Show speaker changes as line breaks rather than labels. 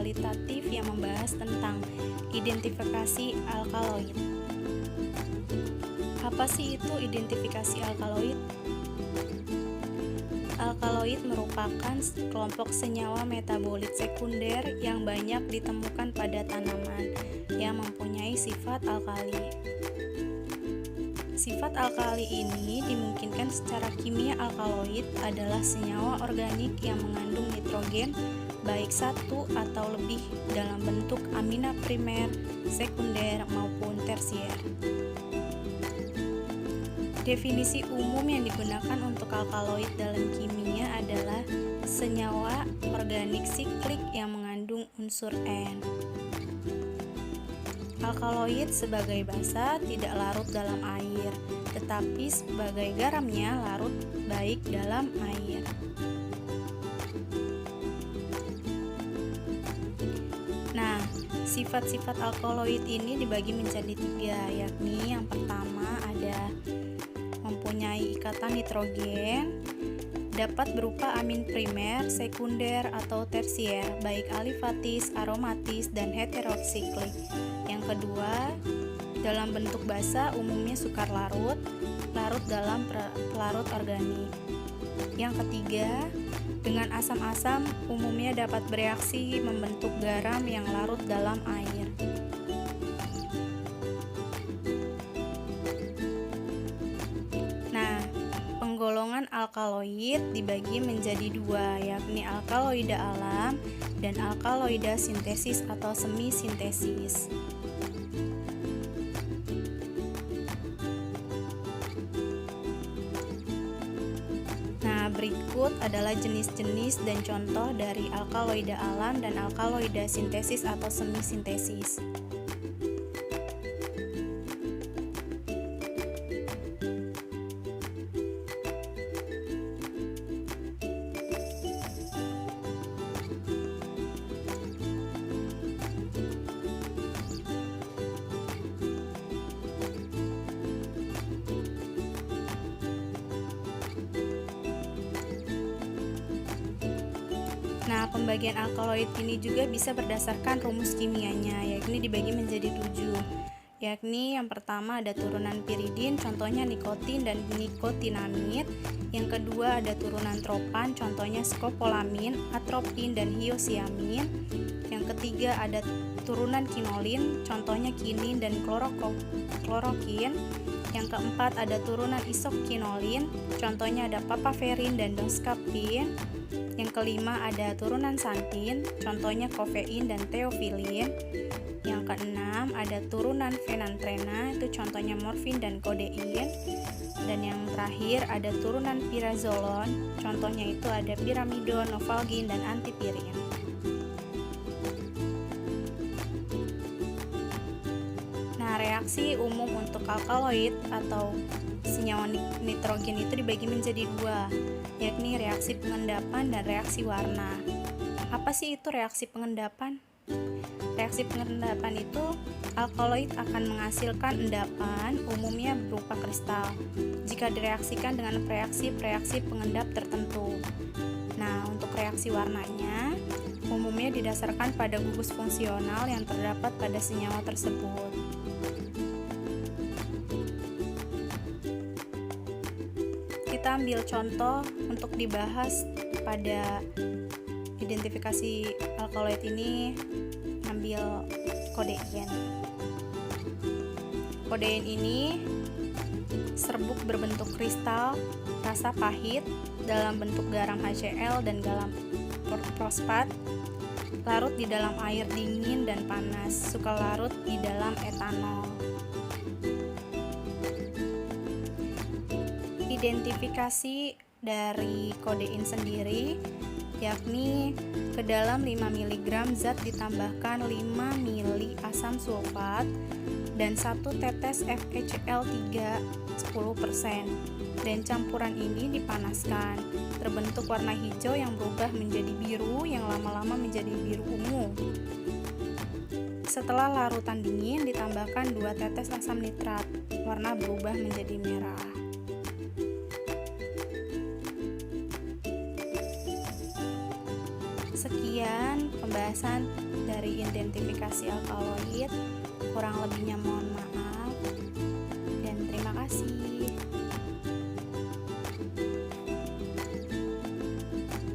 kualitatif yang membahas tentang identifikasi alkaloid. Apa sih itu identifikasi alkaloid? Alkaloid merupakan kelompok senyawa metabolit sekunder yang banyak ditemukan pada tanaman yang mempunyai sifat alkali. Sifat alkali ini dimungkinkan secara kimia. Alkaloid adalah senyawa organik yang mengandung nitrogen baik satu atau lebih dalam bentuk amina primer, sekunder, maupun tersier. Definisi umum yang digunakan untuk alkaloid dalam kimia adalah senyawa organik siklik yang mengandung unsur N. Alkaloid sebagai basa tidak larut dalam air, tetapi sebagai garamnya larut baik dalam air. Nah, sifat-sifat alkaloid ini dibagi menjadi 3, yakni yang pertama ada mempunyai ikatan nitrogen, dapat berupa amin primer, sekunder, atau tersier, baik alifatis, aromatis, dan heterosiklik. Yang kedua, dalam bentuk basa umumnya sukar larut, larut dalam pelarut organik. Yang ketiga, dengan asam-asam umumnya dapat bereaksi membentuk garam yang larut dalam air. Nah, penggolongan alkaloid dibagi menjadi 2, yakni alkaloida alam dan alkaloida sintesis atau semi sintesis. Nah, berikut adalah jenis-jenis dan contoh dari alkaloida alam dan alkaloida sintesis atau semi sintesis. Nah, pembagian alkaloid ini juga bisa berdasarkan rumus kimianya, yakni dibagi menjadi 7. Yakni yang pertama ada turunan piridin, contohnya nikotin dan nikotinamid. Yang kedua ada turunan tropan, contohnya skopolamin, atropin, dan hiosiamin. Yang ketiga ada turunan kinolin, contohnya kinin dan klorokin. Yang keempat ada turunan isokinolin, contohnya ada papaverin dan doskapin. Yang kelima ada turunan santin, contohnya kofein dan teofilin. Yang keenam ada turunan fenantrena, itu contohnya morfin dan kodein. Dan yang terakhir ada turunan pirazolon, contohnya itu ada piramidon, novalgin, dan antipirin. Nah, reaksi umum untuk alkaloid atau senyawa nitrogen itu dibagi menjadi 2, yakni reaksi pengendapan dan reaksi warna. Apa sih itu reaksi pengendapan? Reaksi pengendapan itu alkaloid akan menghasilkan endapan, umumnya berupa kristal, jika direaksikan dengan reaksi pengendap tertentu. Nah, untuk reaksi warnanya, umumnya didasarkan pada gugus fungsional yang terdapat pada senyawa tersebut. Kita ambil contoh untuk dibahas pada identifikasi alkaloid ini, ambil kodein. Kodein ini serbuk berbentuk kristal, rasa pahit, dalam bentuk garam HCl dan garam fosfat, larut di dalam air dingin dan panas, suka larut di dalam etanol. Identifikasi dari kodein sendiri, yakni ke dalam 5 mg zat ditambahkan 5 mili asam sulfat dan 1 tetes FeCl3 10%, dan campuran ini dipanaskan, terbentuk warna hijau yang berubah menjadi biru yang lama-lama menjadi biru ungu. Setelah larutan dingin ditambahkan 2 tetes asam nitrat, warna berubah menjadi merah. Sekian pembahasan dari identifikasi alkaloid, kurang lebihnya mohon maaf.